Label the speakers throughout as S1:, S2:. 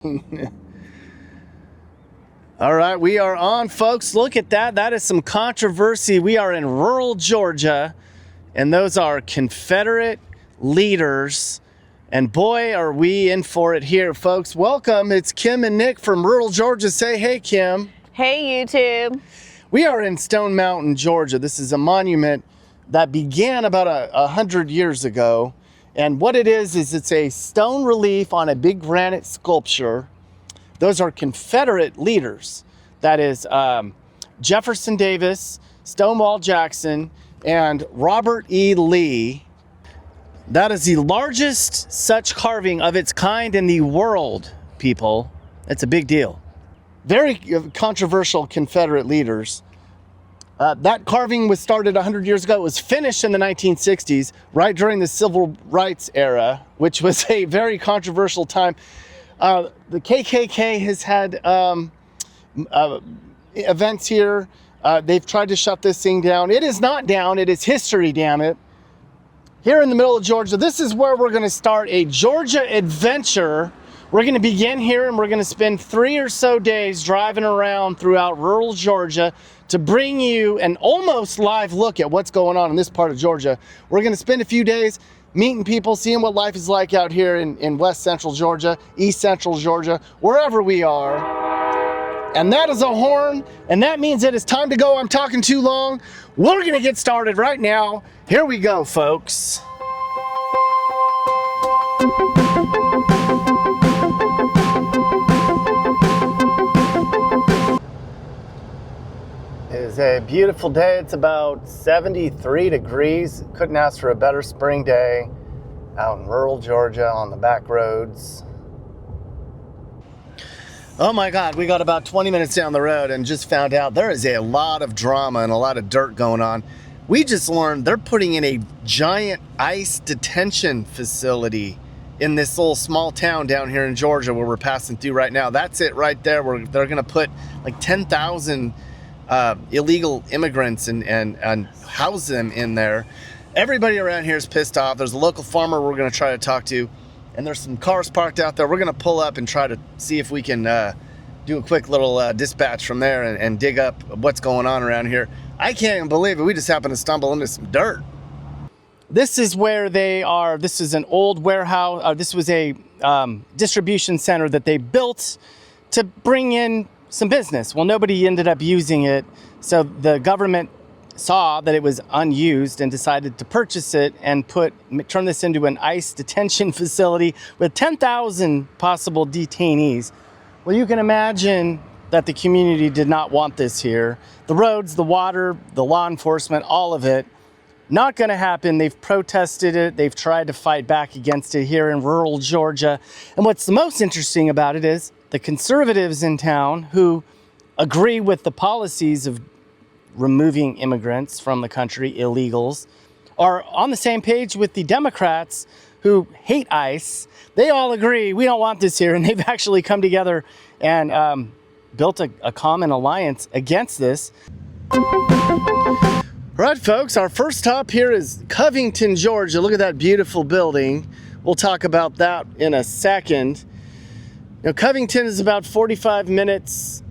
S1: All right, we are on, folks. Look at that. That is some controversy. We are in rural Georgia, and those are Confederate leaders. And boy, are we in for it here, folks. Welcome. It's Kim and Nick from rural Georgia. Say hey, Kim.
S2: Hey, YouTube.
S1: We are in Stone Mountain, Georgia. This is a monument that began about 100 years ago. And what it is it's a stone relief on a big granite sculpture. Those are Confederate leaders. That is Jefferson Davis, Stonewall Jackson, and Robert E. Lee. That is the largest such carving of its kind in the world, people. It's a big deal. Very controversial Confederate leaders. That carving was started 100 years ago. It was finished in the 1960s, right during the Civil Rights era, which was a very controversial time. The KKK has had events here. They've tried to shut this thing down. It is not down. It is history, damn it. Here in the middle of Georgia, this is where we're going to start a Georgia adventure. We're going to begin here, and we're going to spend 3 or so days driving around throughout rural Georgia to bring you an almost live look at what's going on in this part of Georgia. We're going to spend a few days meeting people, seeing what life is like out here in West Central Georgia, East Central Georgia, wherever we are. And that is a horn, and that means that it's time to go. I'm talking too long. We're going to get started right now. Here we go, folks. It is a beautiful day. It's about 73 degrees. Couldn't ask for a better spring day out in rural Georgia on the back roads. Oh my God, we got about 20 minutes down the road and just found out there is a lot of drama and a lot of dirt going on. We just learned they're putting in a giant ice detention facility in this little small town down here in Georgia where we're passing through right now. That's it right there, where they're gonna put like 10,000 illegal immigrants and house them in there. Everybody around here is pissed off. There's a local farmer we're going to try to talk to, and there's some cars parked out there. We're going to pull up and try to see if we can do a quick little dispatch from there and dig up what's going on around here. I can't even believe it. We just happened to stumble into some dirt. This is where they are. This is an old warehouse. This was a distribution center that they built to bring in some business. Well, nobody ended up using it, so the government saw that it was unused and decided to purchase it and turn this into an ICE detention facility with 10,000 possible detainees. Well, you can imagine that the community did not want this here. The roads, the water, the law enforcement, all of it, not going to happen. They've protested it. They've tried to fight back against it here in rural Georgia. And what's the most interesting about it is the conservatives in town who agree with the policies of removing immigrants from the country, illegals, are on the same page with the Democrats who hate ICE. They all agree, we don't want this here, and they've actually come together and built a common alliance against this. All right, folks, our first stop here is Covington, Georgia. Look at that beautiful building. We'll talk about that in a second. Now, Covington is about 45 minutes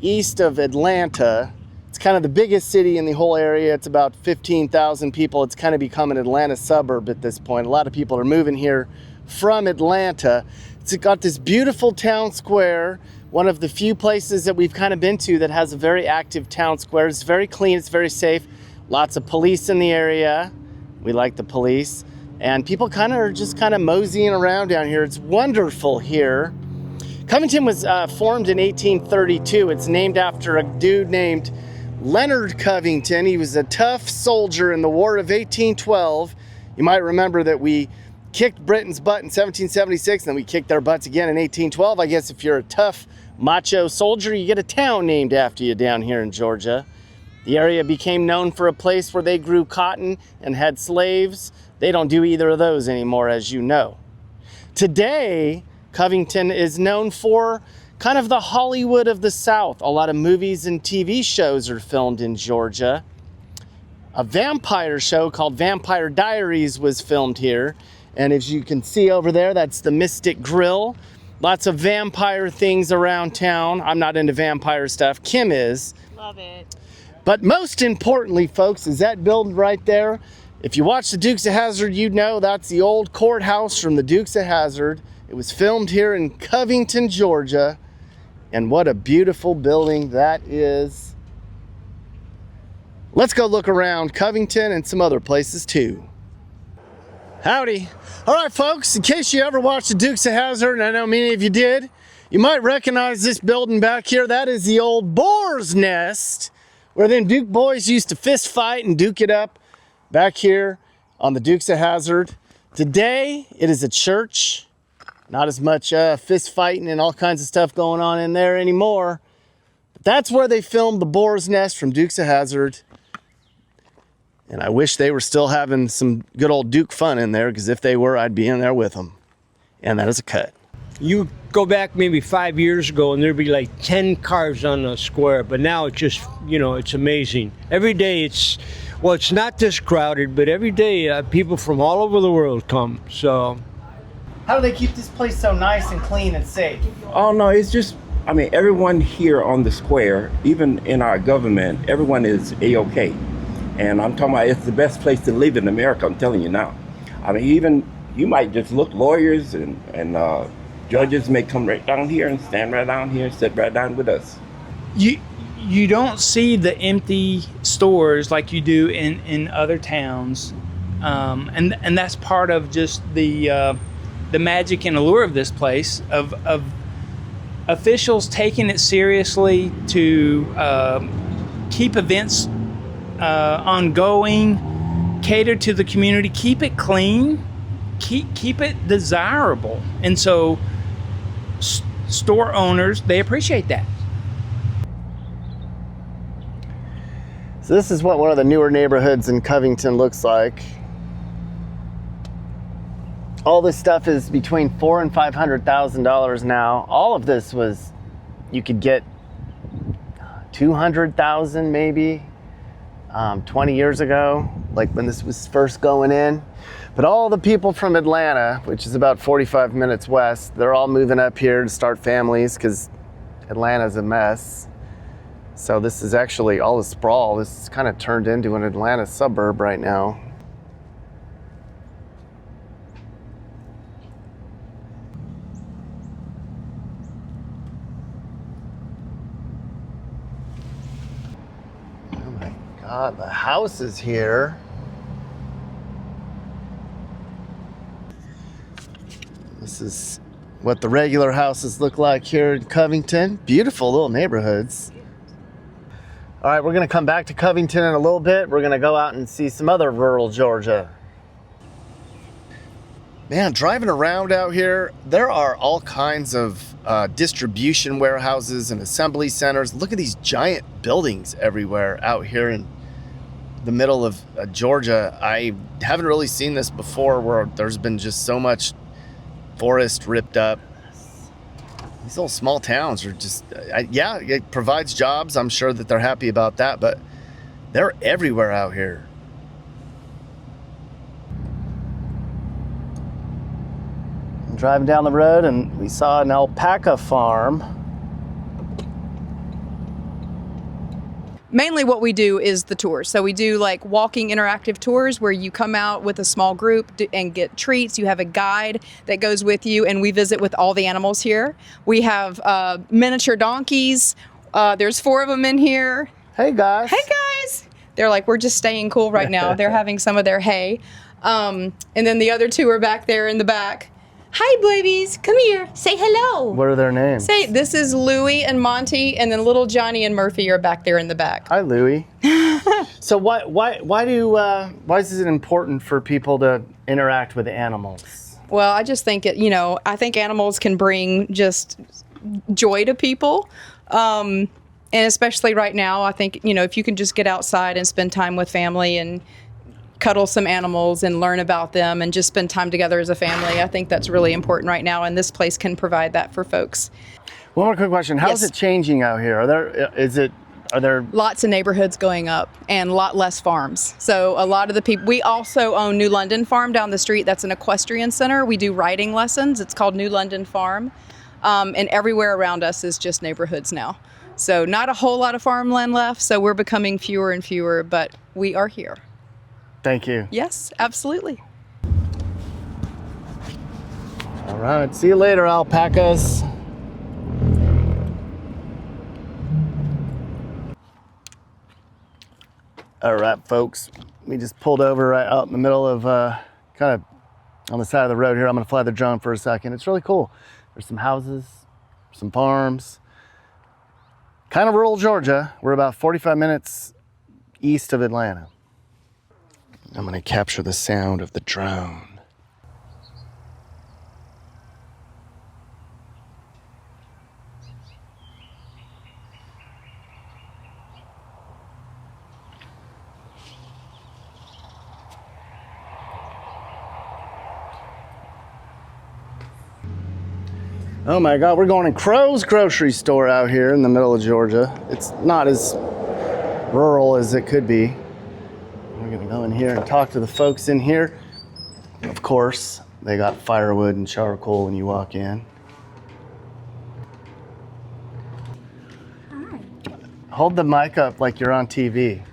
S1: east of Atlanta. It's kind of the biggest city in the whole area. It's about 15,000 people. It's kind of become an Atlanta suburb at this point. A lot of people are moving here from Atlanta. It's got this beautiful town square, one of the few places that we've kind of been to that has a very active town square. It's very clean, it's very safe. Lots of police in the area. We like the police. And people are just moseying around down here. It's wonderful here. Covington was formed in 1832. It's named after a dude named Leonard Covington. He was a tough soldier in the War of 1812. You might remember that we kicked Britain's butt in 1776, and then we kicked their butts again in 1812. I guess if you're a tough, macho soldier, you get a town named after you down here in Georgia. The area became known for a place where they grew cotton and had slaves. They don't do either of those anymore, as you know. Today, Covington is known for kind of the Hollywood of the South. A lot of movies and TV shows are filmed in Georgia. A vampire show called Vampire Diaries was filmed here. And as you can see over there, that's the Mystic Grill. Lots of vampire things around town. I'm not into vampire stuff. Kim is.
S2: Love it.
S1: But most importantly, folks, is that building right there. If you watch the Dukes of Hazzard, you know that's the old courthouse from the Dukes of Hazzard. It was filmed here in Covington, Georgia. And what a beautiful building that is. Let's go look around Covington and some other places too. Howdy. All right, folks, in case you ever watched the Dukes of Hazzard, and I know many of you did, you might recognize this building back here. That is the old boar's nest where them Duke boys used to fist fight and duke it up back here on the Dukes of Hazzard. Today, it is a church. Not as much fist fighting and all kinds of stuff going on in there anymore. But that's where they filmed the boar's nest from Dukes of Hazzard. And I wish they were still having some good old Duke fun in there, because if they were, I'd be in there with them. And that is a cut.
S3: You go back maybe 5 years ago and there'd be like 10 cars on a square, but now it's just, it's amazing. Every day it's not this crowded, but every day people from all over the world come, so.
S1: How do they keep this place so nice and clean and safe?
S4: Oh no, it's just, everyone here on the square, even in our government, everyone is A-OK. And I'm talking about it's the best place to live in America, I'm telling you now. Even you might just look, lawyers and judges may come right down here and stand right down here and sit right down with us.
S5: You don't see the empty stores like you do in other towns. And that's part of just the magic and allure of this place, of officials taking it seriously to keep events ongoing, cater to the community, keep it clean, keep it desirable. And so store owners, they appreciate that.
S1: So this is what one of the newer neighborhoods in Covington looks like. All this stuff is between $400,000 and $500,000 now. All of this was, you could get $200,000 maybe 20 years ago, like when this was first going in. But all the people from Atlanta, which is about 45 minutes west, they're all moving up here to start families because Atlanta's a mess. So this is actually all the sprawl. This is kind of turned into an Atlanta suburb right now. Oh my God, the house is here. This is what the regular houses look like here in Covington. Beautiful little neighborhoods. All right, we're gonna come back to Covington in a little bit. We're gonna go out and see some other rural Georgia. Man, driving around out here, there are all kinds of distribution warehouses and assembly centers. Look at these giant buildings everywhere out here in the middle of Georgia. I haven't really seen this before, where there's been just so much forest ripped up. These little small towns are just, yeah, it provides jobs. I'm sure that they're happy about that, but they're everywhere out here. I'm driving down the road and we saw an alpaca farm.
S6: Mainly what we do is the tours. So we do like walking interactive tours where you come out with a small group and get treats. You have a guide that goes with you, and we visit with all the animals here. We have miniature donkeys. There's 4 of them in here.
S1: Hey guys.
S6: Hey guys. They're like, we're just staying cool right now. They're having some of their hay. And then the other 2 are back there in the back. Hi, babies. Come here. Say hello.
S1: What are their names?
S6: Say, this is Louie and Monty, and then little Johnny and Murphy are back there in the back.
S1: Hi, Louie. So why is it important for people to interact with animals?
S6: Well, I just think I think animals can bring just joy to people. And especially right now, I think, if you can just get outside and spend time with family and cuddle some animals and learn about them and just spend time together as a family, I think that's really important right now, and this place can provide that for folks.
S1: One more quick question. How is it changing out here? Are there
S6: lots of neighborhoods going up and a lot less farms? So a lot of the people, we also own New London Farm down the street. That's an equestrian center. We do riding lessons. It's called New London Farm. And everywhere around us is just neighborhoods now. So not a whole lot of farmland left. So we're becoming fewer and fewer, but we are here.
S1: Thank you.
S6: Yes, absolutely.
S1: All right. See you later, alpacas. All right, folks. We just pulled over right out in the middle of kind of on the side of the road here. I'm going to fly the drone for a second. It's really cool. There's some houses, some farms. Kind of rural Georgia. We're about 45 minutes east of Atlanta. I'm going to capture the sound of the drone. Oh my God, we're going to Crow's grocery store out here in the middle of Georgia. It's not as rural as it could be. We're gonna go in here and talk to the folks in here. Of course, they got firewood and charcoal when you walk in.
S2: Hi.
S1: Hold the mic up like you're on TV.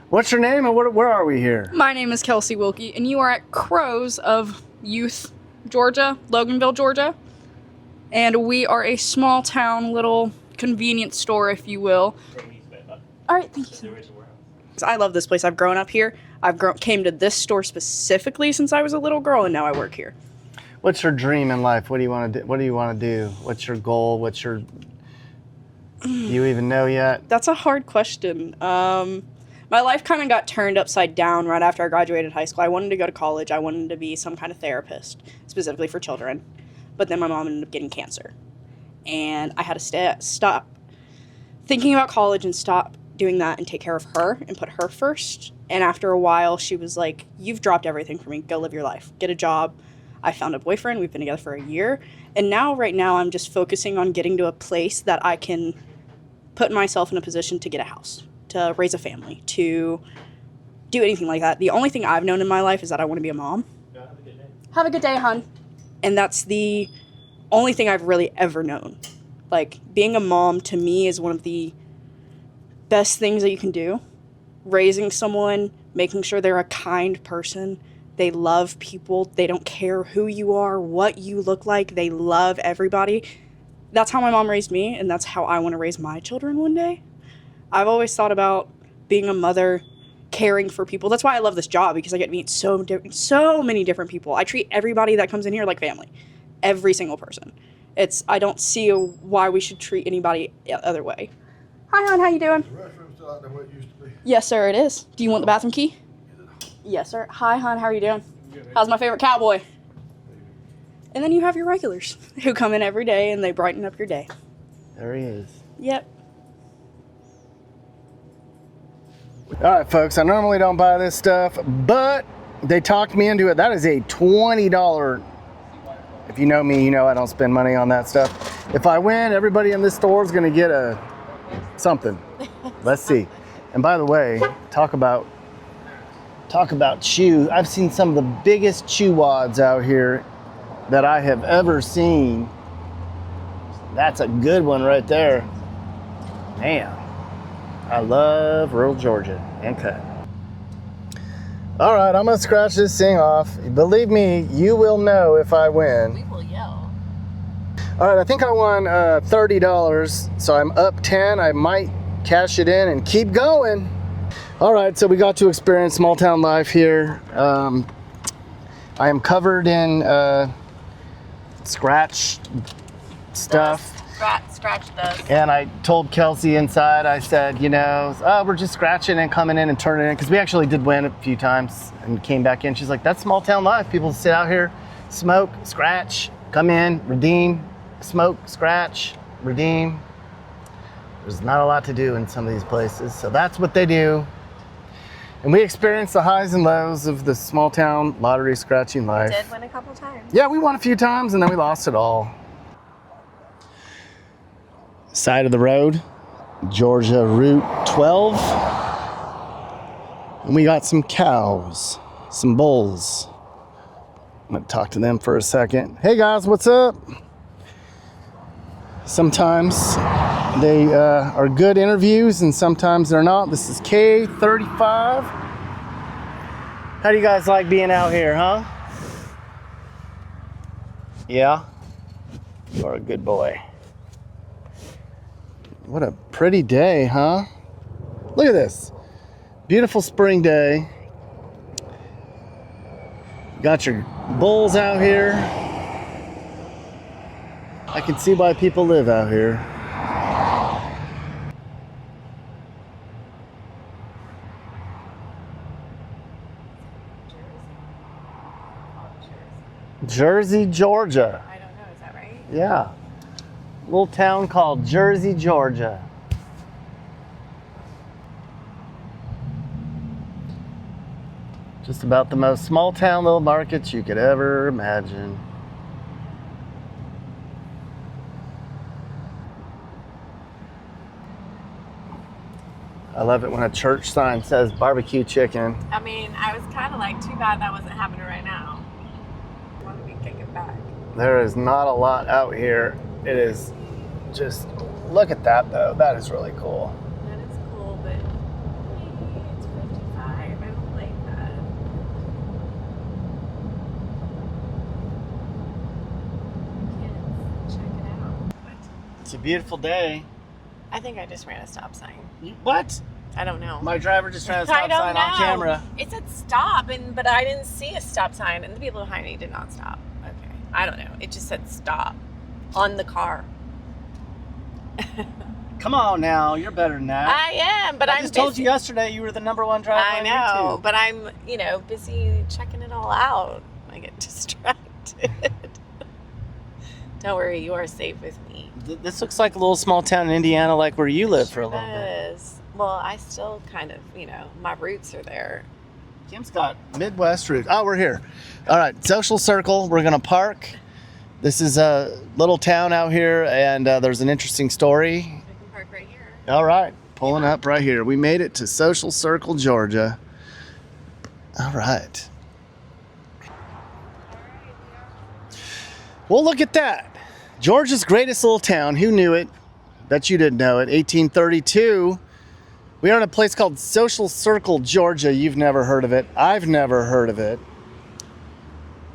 S1: What's your name and where are we here?
S2: My name is Kelsey Wilkie, and you are at Crow's of Youth, Georgia, Loganville, Georgia. And we are a small town, little convenience store, if you will. All right, thank you so much. I love this place. I've grown up here. Came to this store specifically since I was a little girl, and now I work here.
S1: What's your dream in life? What do you want to do? What do you want to do? What's your goal? Do you even know yet?
S2: That's a hard question. My life kind of got turned upside down right after I graduated high school. I wanted to go to college. I wanted to be some kind of therapist, specifically for children. But then my mom ended up getting cancer. And I had to stop thinking about college and stop doing that and take care of her and put her first. And after a while, she was like, you've dropped everything for me. Go live your life. Get a job. I found a boyfriend. We've been together for a year. And now, right now, I'm just focusing on getting to a place that I can put myself in a position to get a house, to raise a family, to do anything like that. The only thing I've known in my life is that I want to be a mom.
S7: Yeah, have a good day.
S2: Have a good day, hon. And that's the only thing I've really ever known. Like, being a mom to me is one of the best things that you can do. Raising someone, making sure they're a kind person. They love people. They don't care who you are, what you look like. They love everybody. That's how my mom raised me, and that's how I want to raise my children one day. I've always thought about being a mother, caring for people. That's why I love this job, because I get to meet so many different people. I treat everybody that comes in here like family. Every single person. I don't see why we should treat anybody the other way. Hi, hon. How you doing?
S7: The restroom's still out there where it used to be.
S2: Yes, sir, it is. Do you want the bathroom key? Yes, sir. Hi, hon. How are you doing? How's my favorite cowboy? And then you have your regulars who come in every day and they brighten up your day.
S1: There he is.
S2: Yep.
S1: All right, folks, I normally don't buy this stuff, but they talked me into it. That is a $20. If you know me, you know I don't spend money on that stuff. If I win, everybody in this store is going to get something. Let's see. And by the way, talk about chew. I've seen some of the biggest chew wads out here that I have ever seen. That's a good one right there. Man, I love rural Georgia and cut. All right, I'm gonna scratch this thing off. Believe me, you will know if I win.
S2: We will yell.
S1: All right, I think I won $30, so I'm up 10. I might cash it in and keep going. All right, so we got to experience small town life here. I am covered in scratch stuff.
S2: Scratch dust.
S1: And I told Kelsey inside, I said, we're just scratching and coming in and turning in, because we actually did win a few times and came back in. She's like, that's small town life. People sit out here, smoke, scratch, come in, redeem, smoke, scratch, redeem. There's not a lot to do in some of these places, so that's what they do. And we experienced the highs and lows of the small town lottery scratching life.
S8: Did win a couple times.
S1: Yeah, we won a few times and then we lost it all. Side of the road, Georgia Route 12. And we got some cows, some bulls. I'm gonna talk to them for a second. Hey guys, what's up? Sometimes they are good interviews and sometimes they're not. This is K35. How do you guys like being out here, huh? Yeah? You are a good boy. What a pretty day, huh? Look at this. Beautiful spring day. Got your bulls out here. I can see why people live out here. Jersey, Georgia.
S8: I don't know, is that right?
S1: Yeah. Little town called Jersey, Georgia. Just about the most small town little markets you could ever imagine. I love it when a church sign says barbecue chicken.
S8: I mean, I was kind of like, too bad that wasn't happening right now. I want to be kicking back.
S1: There is not a lot out here. It is just, look at that though. That is really cool.
S8: That is cool, but it's 55. I don't like that. Kids, check it out. What?
S1: It's a beautiful day.
S8: I think I just ran a stop sign.
S1: What?
S8: I don't know.
S1: My driver just ran a
S8: I
S1: stop
S8: don't
S1: sign
S8: know.
S1: on camera.
S8: It said stop, but I didn't see a stop sign, and the people behind me did not stop. Okay, I don't know. It just said stop on the car.
S1: Come on now, you're better than that.
S8: I am, but
S1: I
S8: I'm
S1: just
S8: busy.
S1: told you yesterday you were the #1 driver
S8: I
S1: on
S8: know,
S1: YouTube.
S8: but I'm, busy checking it all out. I get distracted. Don't worry, you are safe with me.
S1: This looks like a little small town in Indiana, like where you live for a little bit.
S8: Well, I still kind of, my roots are there.
S1: Kim's got Midwest roots. Oh, we're here. All right, social circle. We're gonna park. This is a little town out here, and there's an interesting story.
S8: I can park right here.
S1: All right, pulling up right here. We made it to Social Circle, Georgia. All right. Well, look at that. Georgia's greatest little town. Who knew it? Bet you didn't know it. 1832. We are in a place called Social Circle, Georgia. You've never heard of it. I've never heard of it.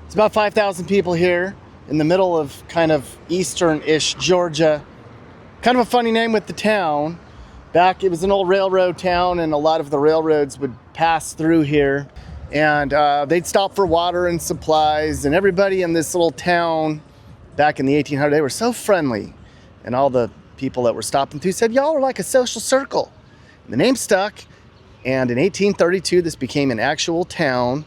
S1: It's about 5,000 people here in the middle of kind of eastern-ish Georgia. Kind of a funny name with the town. It was an old railroad town, and a lot of the railroads would pass through here. And they'd stop for water and supplies, and everybody in this little town back in the 1800s, they were so friendly. And all the people that were stopping through said, y'all are like a social circle. And the name stuck, and in 1832, this became an actual town.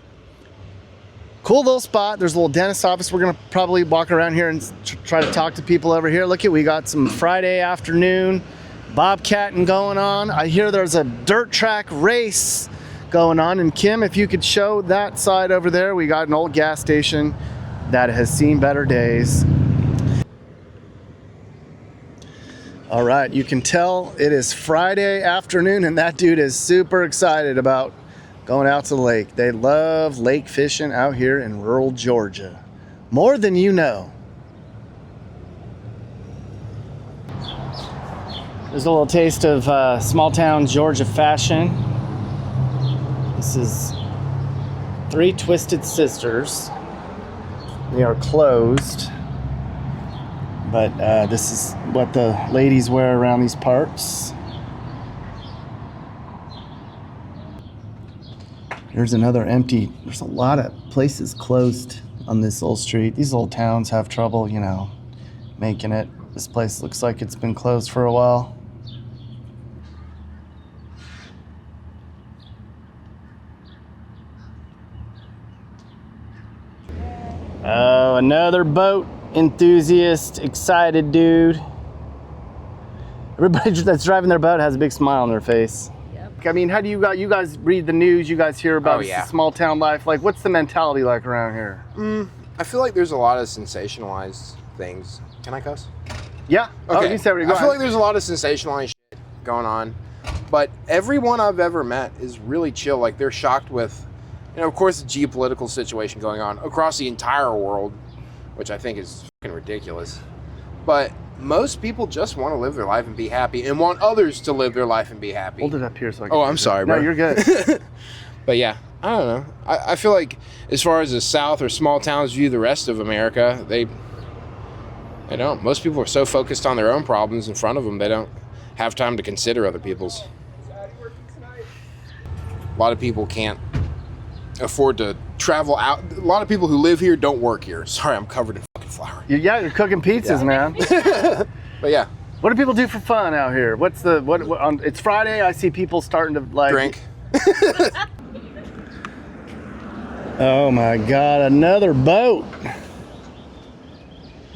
S1: Cool little spot. There's a little dentist office. We're gonna probably walk around here and try to talk to people over here. Look, we got some Friday afternoon bobcatting going on. I hear there's a dirt track race going on. And Kim, if you could show that side over there, we got an old gas station that has seen better days. All right, you can tell it is Friday afternoon and that dude is super excited about going out to the lake. They love lake fishing out here in rural Georgia. More than you know. There's a little taste of small town Georgia fashion. This is Three Twisted Sisters. They are closed, but this is what the ladies wear around these parts. Here's another empty. There's a lot of places closed on this little street. These little towns have trouble, making it. This place looks like it's been closed for a while. Oh, another boat enthusiast, excited dude. Everybody that's driving their boat has a big smile on their face. Yep. I mean, how do you guys read the news? You guys hear about small town life. Like, what's the mentality like around here?
S9: I feel like there's a lot of sensationalized things. Can I cuss?
S1: Yeah.
S9: Okay.
S1: Oh, you said
S9: I feel like there's a lot of sensationalized shit going on, but everyone I've ever met is really chill. Like, they're shocked with, of course, the geopolitical situation going on across the entire world, which I think is fucking ridiculous. But most people just want to live their life and be happy and want others to live their life and be happy.
S1: Hold it up here so I can.
S9: Oh, I'm sorry, bro.
S1: No, you're good.
S9: But yeah, I don't know. I feel like as far as the South or small towns view the rest of America, they don't. Most people are so focused on their own problems in front of them, they don't have time to consider other people's. A lot of people can't afford to travel out. A lot of people who live here don't work here. Sorry, I'm covered in fucking flour.
S1: Yeah, you're cooking pizzas, man.
S9: But yeah,
S1: What do people do for fun out here? What's the what on? It's Friday. I see people starting to like
S9: drink.
S1: Oh my God, another boat.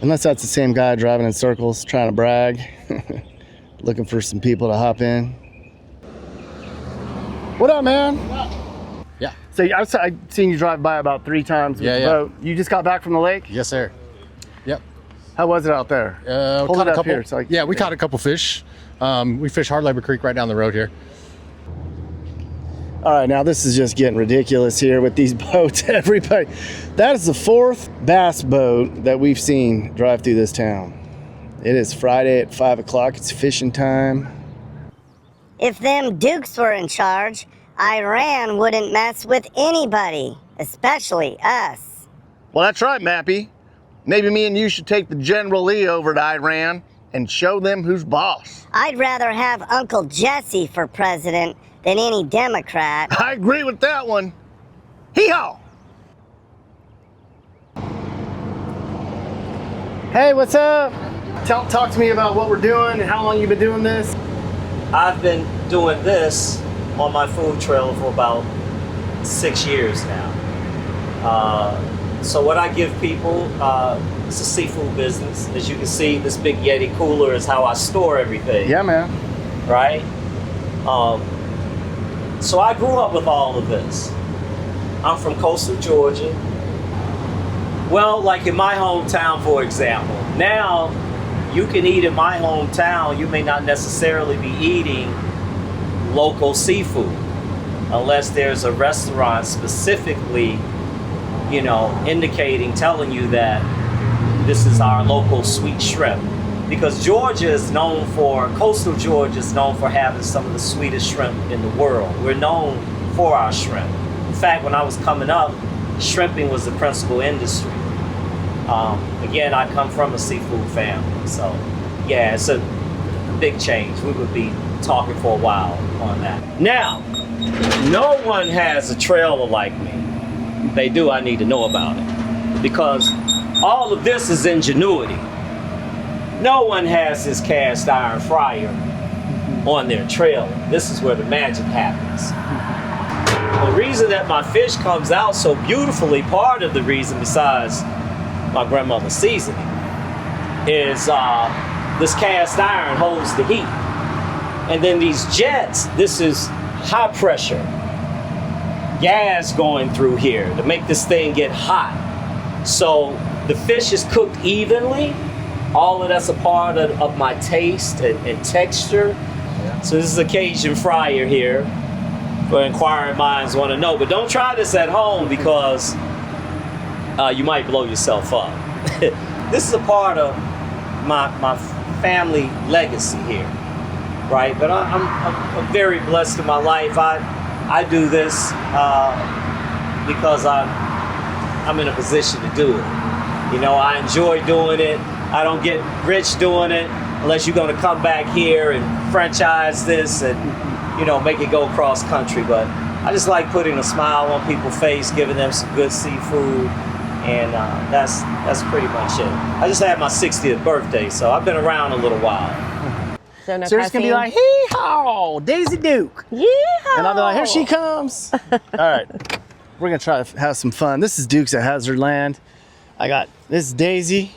S1: Unless that's the same guy driving in circles, trying to brag, looking for some people to hop in. What up, man?
S10: Yeah.
S1: So I've seen you drive by about 3 times with the boat. You just got back from the lake?
S10: Yes, sir. Yep.
S1: How was it out there? Hold it up here. So
S10: we caught a couple fish. We fish Hard Labor Creek right down the road here.
S1: All right, now this is just getting ridiculous here with these boats. Everybody, that is the 4th bass boat that we've seen drive through this town. It is Friday at 5 o'clock. It's fishing time.
S11: If them Dukes were in charge, Iran wouldn't mess with anybody, especially us.
S1: Well, that's right, Mappy. Maybe me and you should take the General Lee over to Iran and show them who's boss.
S11: I'd rather have Uncle Jesse for president than any Democrat.
S1: I agree with that one. Hee-haw! Hey, what's up? Talk to me about what we're doing and how long you've been doing this.
S12: I've been doing this on my food trailer for about 6 years now. So what I give people, it's a seafood business. As you can see, this big Yeti cooler is how I store everything.
S1: Yeah, man.
S12: Right? So I grew up with all of this. I'm from coastal Georgia. Well, like in my hometown, for example. Now, you can eat in my hometown, you may not necessarily be eating local seafood unless there's a restaurant specifically, telling you that this is our local sweet shrimp. Because coastal Georgia is known for having some of the sweetest shrimp in the world. We're known for our shrimp. In fact, when I was coming up, shrimping was the principal industry. Again, I come from a seafood family, so yeah, it's a big change. We would be talking for a while on that. Now, no one has a trailer like me. If they do, I need to know about it. Because all of this is ingenuity. No one has this cast iron fryer on their trailer. This is where the magic happens. The reason that my fish comes out so beautifully, part of the reason besides my grandmother's seasoning, is this cast iron holds the heat. And then these jets, this is high pressure gas going through here to make this thing get hot. So the fish is cooked evenly. All of that's a part of my taste and texture. Yeah. So this is a Cajun fryer here for inquiring minds want to know. But don't try this at home because you might blow yourself up. This is a part of my family legacy here, right? But I'm very blessed in my life. I do this because I'm in a position to do it. I enjoy doing it. I don't get rich doing it unless you're going to come back here and franchise this and, make it go cross country. But I just like putting a smile on people's face, giving them some good seafood. And that's pretty much it. I just had my 60th birthday, so I've been around a little while.
S1: So it's going to be like, hee-haw, Daisy Duke.
S8: Yeehaw!
S1: And I'll be like, here she comes. All right. We're going to try to have some fun. This is Dukes at Hazardland. This is Daisy.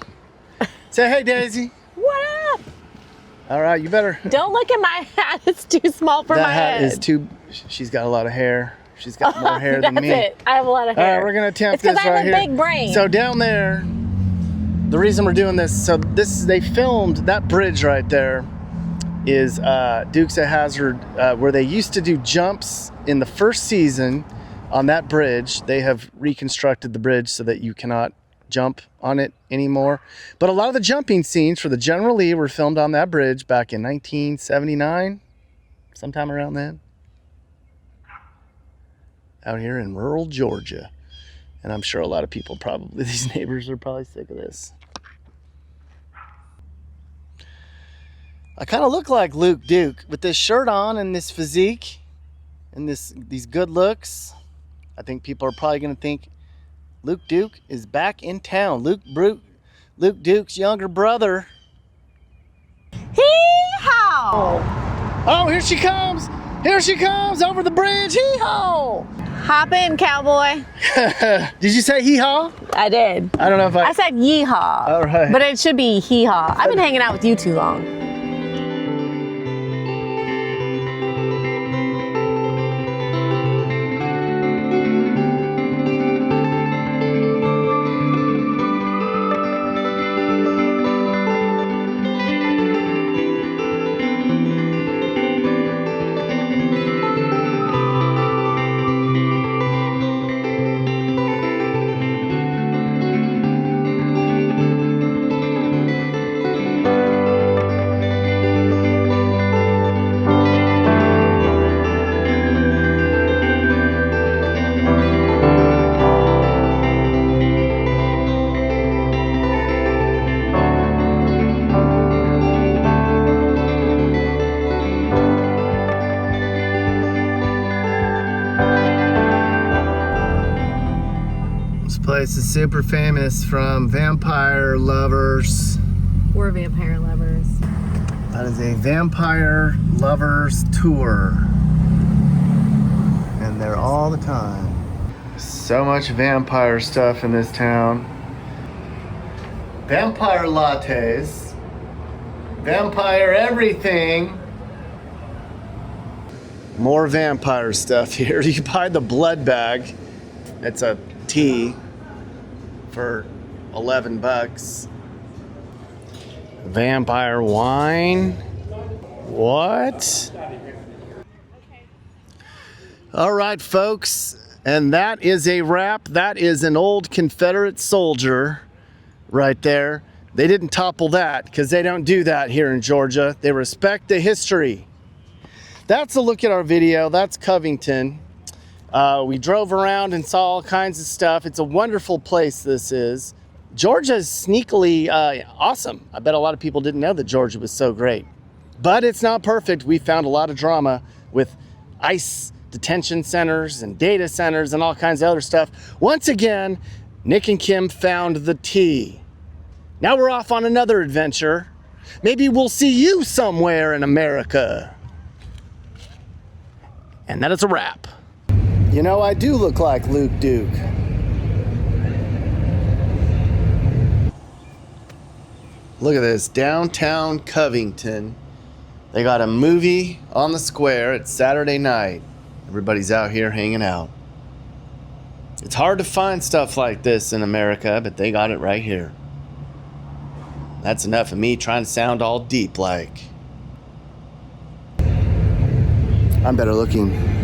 S1: Say hey, Daisy.
S8: What up?
S1: All right, you better.
S8: Don't look at my hat. It's too small for my head.
S1: That hat is too. She's got a lot of hair. She's got more hair than me.
S8: That's it. I have a lot of hair.
S1: All right, we're gonna attempt this right here.
S8: It's because I have a big brain.
S1: So down there, the reason we're doing this. They filmed that bridge right there. Is Dukes at Hazard, where they used to do jumps in the first season on that bridge. They have reconstructed the bridge so that you cannot jump on it anymore. But a lot of the jumping scenes for the General Lee were filmed on that bridge back in 1979, sometime around then. Out here in rural Georgia. And I'm sure a lot of people probably, these neighbors are probably sick of this. I kind of look like Luke Duke with this shirt on and this physique and these good looks. I think people are probably going to think Luke Duke is back in town. Luke Duke's younger brother.
S8: Hee-haw!
S1: Oh, here she comes. Here she comes over the bridge. Hee-haw!
S8: Hop in, cowboy.
S1: Did you say hee-haw?
S8: I did.
S1: I don't know if
S8: I said yeehaw.
S1: All right.
S8: But it should be hee-haw. I've been hanging out with you too long.
S1: This place is super famous from vampire lovers.
S8: We're vampire lovers.
S1: That is a vampire lovers tour. And they're all the time. So much vampire stuff in this town. Vampire lattes. Vampire everything. More vampire stuff here. You buy the blood bag. It's a tea for $11. Vampire wine. What? All right, folks, and that is a wrap. That is an old Confederate soldier right there. They didn't topple that because they don't do that here in Georgia. They respect the history. That's a look at our video. That's Covington. We drove around and saw all kinds of stuff. It's a wonderful place, this is. Georgia is sneakily awesome. I bet a lot of people didn't know that Georgia was so great. But it's not perfect. We found a lot of drama with ICE detention centers and data centers and all kinds of other stuff. Once again, Nick and Kim found the tea. Now we're off on another adventure. Maybe we'll see you somewhere in America. And that is a wrap. You know, I do look like Luke Duke. Look at this, downtown Covington. They got a movie on the square. It's Saturday night. Everybody's out here hanging out. It's hard to find stuff like this in America, but they got it right here. That's enough of me trying to sound all deep like. I'm better looking.